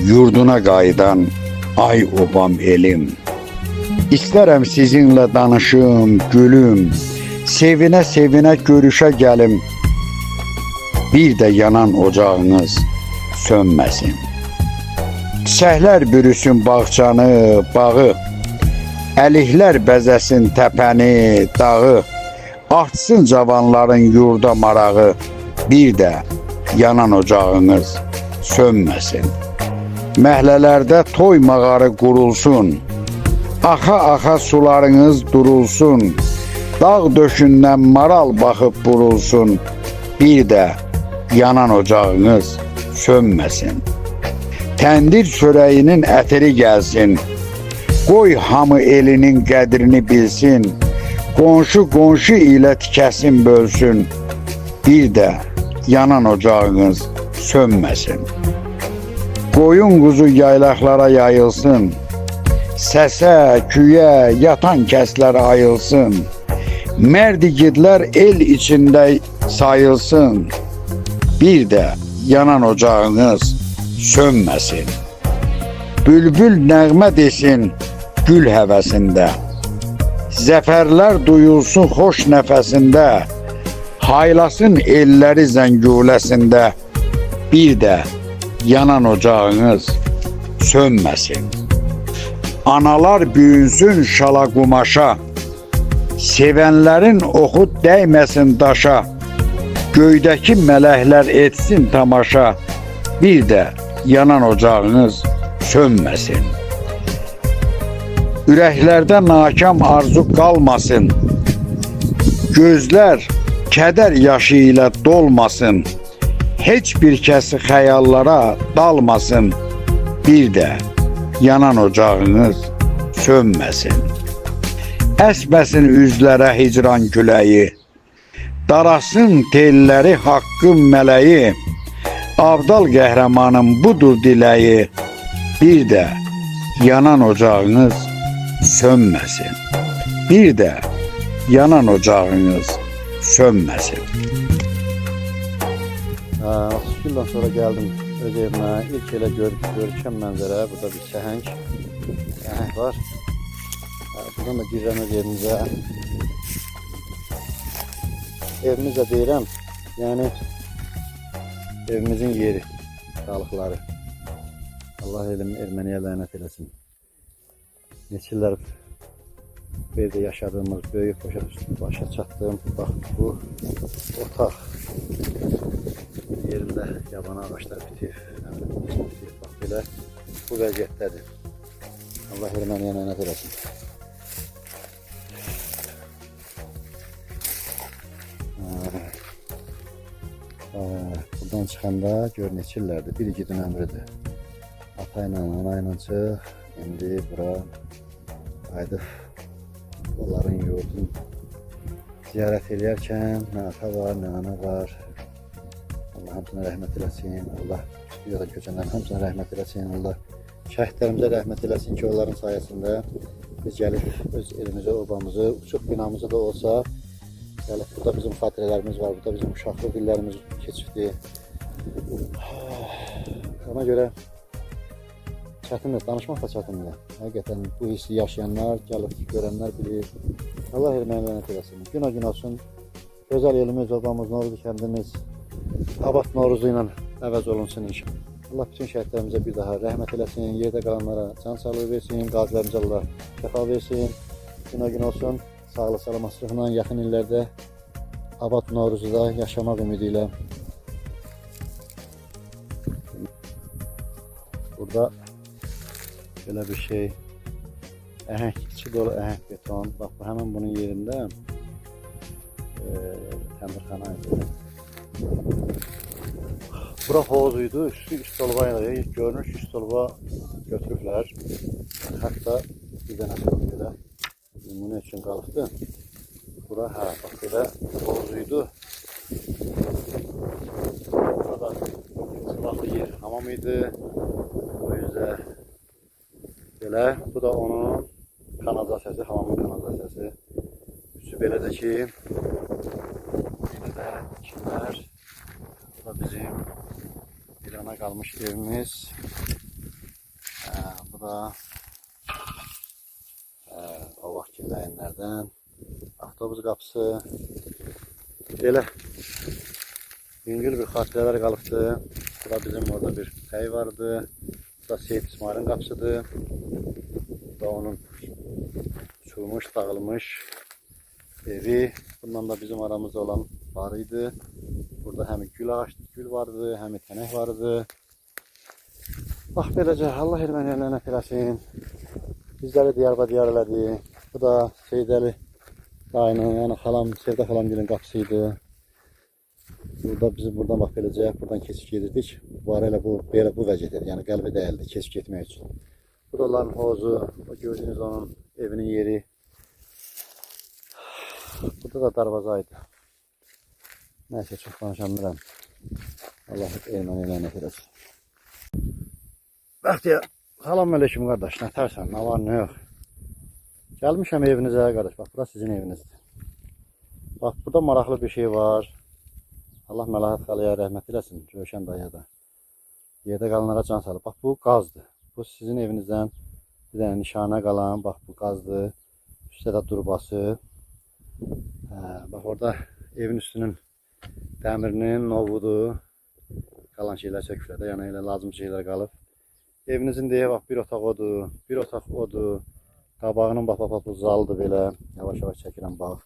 yurduna qayıdan ay obam elim. İstərəm sizinlə danışım, gülüm, sevinə-sevinə görüşə gəlim. Bir də yanan ocağınız sönməsin. Çiçəklər bürüsün bağçanı, bağı, əliklər bəzəsin təpəni, dağı, artsın cavanların yurda marağı. Bir də yanan ocağınız sönməsin. Məhlələrdə toy mağarı qurulsun, axa-axa sularınız durulsun, dağ döşündən maral baxıb burulsun. Bir də yanan ocağınız sönməsin. Təndir çörəyinin ətiri gəlsin, qoy hamı elinin qədrini bilsin, qonşu qonşu ilə tikəsin bölsün. Bir də yanan ocağınız sönməsin. Qoyun quzu yaylaqlara yayılsın, səsə, küyə, yatan kəslər ayılsın. Mərd igidlər el içində sayılsın. Bir də yanan ocağınız sönməsin. Bülbül nəğmə desin gül həvəsində, zəfərlər duyulsun xoş nəfəsində, haylasın elləri zənguləsində. Bir də yanan ocağınız sönməsin. Analar büyünsün şala qumaşa, sevənlərin oxu dəyməsin daşa, göydəki mələklər etsin tamaşa. Bir də yanan ocağınız sönməsin. Ürəklərdə nakam arzu qalmasın, gözlər kədər yaşı ilə dolmasın, heç bir kəsi xəyallara dalmasın. Bir də yanan ocağınız sönməsin. Əsməsin üzlərə hicran küləyi, darasın telləri haqqın mələyi, abdal qəhrəmanın budur diləyi. Bir də yanan ocağınız sönməsin. Bir də yanan ocağınız sönməsin. 30 gündən sonra gəldim öz evimə. İlk elə görkəm mənzərə. Burada bir səhəng var. Buradan da girirəm öz evimizə. Evimizə deyirəm, yəni evimizin yeri, qalıqları. Allah erməniyə lənət eləsin. Neçə illər bir evdə yaşadığımız böyük başa çatdığım bax bu otaq yerində yaban ağaçlar bitir. Bax belə bu vəziyyətdədir. Allah erməniyə lənət eləsin. Buradan çıxanda gör neçə illərdir, bir igidin ömrüdür. Ata ilə, ana ilə çıx, indi bura qayıdıb onların yurdun ziyarət edərkən nə ata var, nə ana var. Allah hamısına rəhmət eləsin, Allah stüdiyada köçənlərin hamısına rəhmət eləsin, Allah şəhidlərimizə rəhmət eləsin ki, onların sayəsində biz gəlib öz elimizə, obamızı, uçuq binamızı da olsa gəlib, burada bizim xatirələrimiz var, burada bizim uşaqlıq illərimiz keçibdir. Ona görə çətindir, danışmaq da çətindir. Həqiqətən bu hissi yaşayanlar, gəlib görənlər bilir. Allah erməni lənət eləsin. Gün olsun, gözəl elimiz, obamız, Noruzu kəndimiz abad Noruzu ilə əvəz olunsun inşallah. Allah bütün şəhidlərimizə bir daha rəhmət eləsin, yerdə qalanlara can sağlığı versin, qazilərimizə Allah şəfa versin. Gün olsun, sağlıq salamatlıqla yaxın illərdə abad Noruzuda yaşamaq ümidi ilə. Burada belə bir şey, əhəng, içi dolu əhəng beton. Bax, həmin bunun yerində təndirxana idi. Bura hovuz idi, üstü üst olva ilə, görünür ki, üst olva götürüblər. Hətta bir dənəsi yox belə, nümunə üçün qalıbdı. Bura, bax belə hovuz idi. Burada silahlı yer, hamam idi. O yüzden belə, bu da onun kanalizasiyası, hamamın kanalizasiyası. Üstü belə də ki, belə də kimlər, bu da bizim İrana qalmış evimiz. da o vaxt kirləyinlərdən avtobus qapısı. Belə yüngül bir xatirələr qalıbdı. Bura bizim orada bir pey vardı. Bu da Seyid İsmail'in qapısıdır. Bu da onun uçulmuş, dağılmış evi. Bundan da bizim aramızda olan barıydı. Burada hem gül vardı, hem tənək vardı. Bax beləcə, Allah erməni lənət eləsin. Bizləri diyar elədi. Bu da Seydəli dayının, yəni xalam, Sevdə xalamgilin qapısıydı. Burada bizim buradan bax beləcə, buradan keçib gedirdik. Bu ara elə bu vəziyyətdir, yəni qəlbi dəyildi keçib getmək üçün. Bu da onların hozu, o gördüyünüz onun evinin yeri. Burada da darvazaydı. Nəysə, çox danışamıram. Allah erməni lənət eləsin. Bəxtiyar, salam aleyküm qardaş, nə tərsən, nə var, nə yox. Gəlmişəm evinizə qardaş, bax, bura sizin evinizdir. Bax, burada maraqlı bir şey var. Allah Məlahət xalaya rəhmət eləsin, Rövşən dayıya da. Yerdə qalanlara can salıb. Bax, bu qazdır. Bu sizin evinizdən bir dənə nişanə qalan, bax, bu qazdır. Üstə də durbası. Bax, orada evin üstünün dəmirinin novudur. Qalan şeylər sökülədə, yəni elə lazım şeylər qalıb. Evinizin deyə bax, bir otaq odur, bir otaq odur. Qabağının bax, bu zaldır belə. Yavaş-yavaş çəkirəm, bax.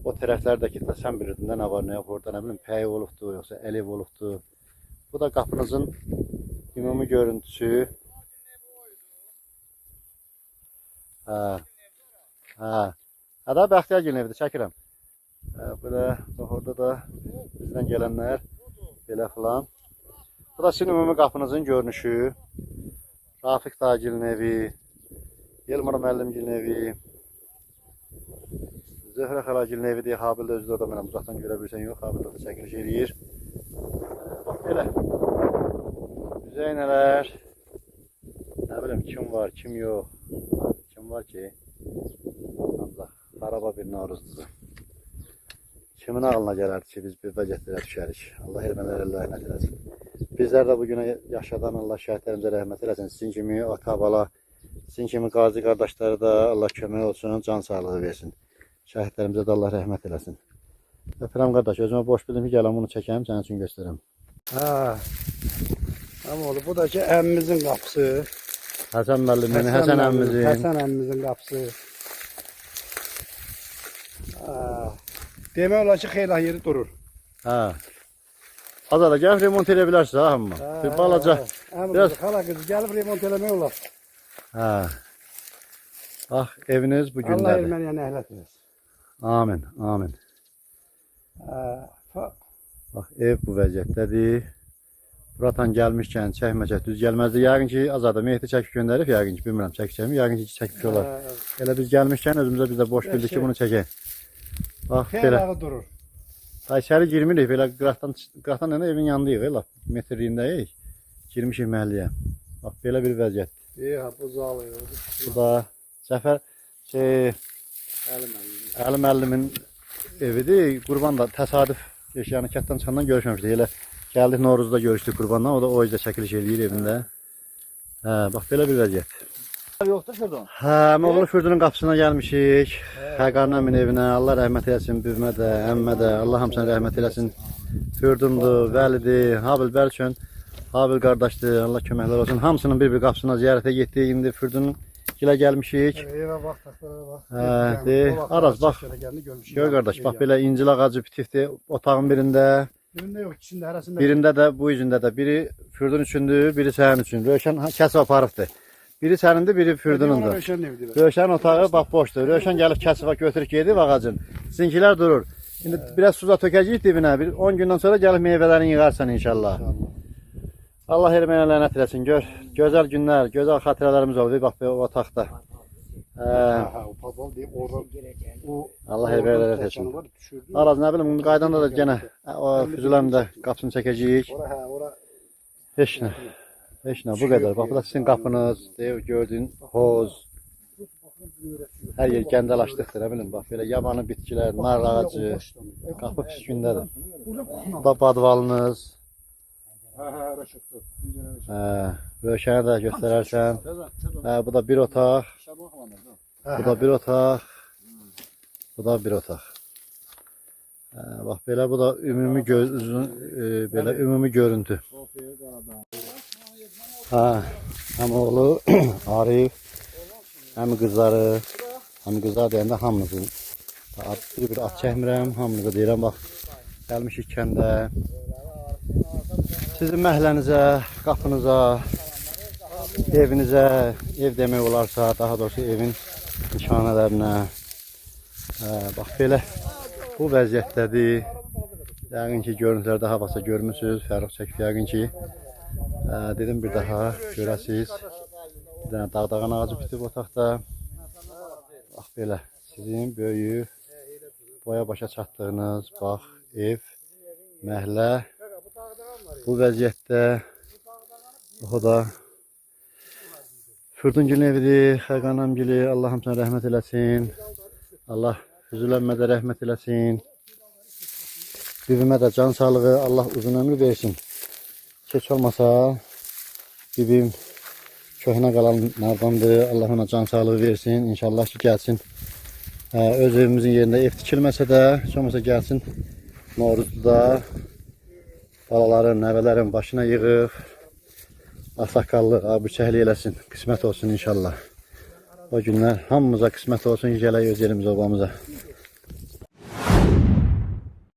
O tərəflərdəki də sən bilirdin də nə var, nə yox. Orada nə bilim, pəy olubdur, yoxsa əliv olubdur. Bu da qapınızın ümumi görüntüsü. Hədə Bəxtiyar gəlin evidir, çəkirəm. Belə, bax, orada da bizdən gələnlər, belə filan. Bu da sizin ümumi qapınızın görünüşü. Rafiq dayıgilin evi, Yelmar müəllimgilin evi, Zöhrə xalagilin evi deyə Habil də özü də mənəm uzaqdan görə bilirsən, yox, Habil də çəkiliş eləyir. Bax, belə. Müzeynələr. Nə bilim, kim var, kim yox. Kim var ki, ancaq xaraba bir naruzdur. Kimin ağlına gələrdi ki, biz bir vəziyyətlərə düşərik. Allah ermənilərə rəhmət eləsin. Bizlər də bugünə yaşadan Allah şəhidlərimizə rəhmət eləsin. Sizin kimi ata, bala, sizin kimi qazi qardaşları da Allah kömək olsun, can sağlığı versin. Şəhidlərimizə də Allah rəhmət eləsin. Öpürəm qardaş, özümə boş bildim ki, gələm bunu çəkəm, sənin üçün göstərəm. Ama bu da ki əmmimizin qapısı. Həsən müəllimin, Həsən əmmimizin. Həsən əmmimizin qapısı. Demək olar ki, xeyli yeri durur. Azada gəlib remont edə bilərsiz, amma. Bir balaca. Biraz xala qızı gəlib remont eləmək olar. Bax, eviniz bu Allah gündədir. erməniyə nəhlət versin. Amin, amin. Bax, ev bu vəziyyətdədir. Buradan gəlmişkən çəkməcək düz gəlməzdi. Yəqin ki, Azada Mehdi çəkib göndərib, yəqin ki, bilmirəm çəkəcəm. Yəqin ki, çəkmiş olar. Elə biz gəlmişkən özümüzə biz də boş bildik ki, bunu çəkək. Bax, belə. Xeyli durur. İçəri girmirik, belə qıraqdan elə evin yanındayıq, elə metrliyindəyik. Girmişik məhəlliyə. Bax, belə bir vəziyyət. Bu zalı. Bu da Cəfər Əli müəllimin evidir. Qurban da təsadüf, yəni kətdən çıxandan görüşməmişdik. Elə gəldik Novruzda görüşdük Qurbandan, o da o yüzdə çəkiliş eləyir evində. Bax, belə bir vəziyyət. Yoxdur Fürdun. Moğlu Fürdunun qapısına gəlmişik. Həqarın əmin evinə, Allah rəhmət eləsin, büvmə də, əmmə də, Allah hamısına rəhmət eləsin. Fürdundur, Vəlidir, Habil Bərçön, Habil qardaşdır, Allah köməklər olsun. Hamısının bir-bir qapısına ziyarətə getdik. İndi Fürdunun gilə gəlmişik. Evə bax, taxtalara bax. Araz, bax. Gör qardaş, bax belə incil ağacı bitifdir otağın birində. Birində yox, ikisində, hərəsində. Birində də, bu üzündə də. Biri Fürdun üçündür, biri sənin üçün. Rövşən kəsib aparıbdır. Biri sənindir, biri Fürdunundur. Rövşənin otağı bax boşdur. Rövşən gəlib kəsib götürüb gedib ağacın. Sizinkilər durur. İndi biraz suza tökəcəyik dibinə. 10 gündən sonra gəlib meyvələrini yığarsan inşallah. Allah ermənə lənət eləsin. Gör, gözəl günlər, gözəl xatirələrimiz oldu. Bax bu otaqda. Allah ermənə lənət eləsin. Araz nə bilim, qaydanda da yenə Füzulənin də qapısını çəkəcəyik. Heç nə. Heç nə, bu qədər. Bax, bu da sizin qapınız, gördüyün hoz. Hər yer gəndəlaşdıqdır, nə bilim, bax, belə yabanı bitkilər, nar ağacı. Qapı pis gündədir. Bu da badvalınız. Röşəni də göstərərsən. Bu da bir otaq. Bu da bir otaq. Bu da bir otaq. Bax belə bu da ümumi belə ümumi görüntü. Həm oğlu Arif, həm qızları, həm qızlar deyəndə hamınızın bir at çəkmirəm, hamınıza deyirəm bax gəlmişik kəndə. Sizin məhlənizə, qapınıza, evinizə, ev demək olarsa, daha doğrusu evin nişanələrinə bax belə bu vəziyyətdədir. Yəqin ki görüntülərdə havasa görmüsünüz, Fərux çəkib yəqin ki. Dedim bir daha görəsiniz. Bir dənə dağdağan ağacı bitib otaqda. Bax belə sizin böyük boya başa çatdığınız bax ev, məhlə bu vəziyyətdə. O da Fürdungilin evidir, Xəqan əmgili. Allah hamısına rəhmət eləsin. Allah üzülənmədə rəhmət eləsin. Bibimə də can sağlığı, Allah uzun ömür versin. Keç olmasa bibim köhnə qalanlardandır. Allah ona can sağlığı versin. İnşallah ki gəlsin. Öz evimizin yerində ev tikilməsə də, heç olmasa gəlsin. Novruzluda balaların, nəvələrin başına yığıb ağsaqqallı, abıçəkli eləsin. Qismət olsun inşallah. O günlər hamımıza qismət olsun ki, gələk öz yerimiz obamıza.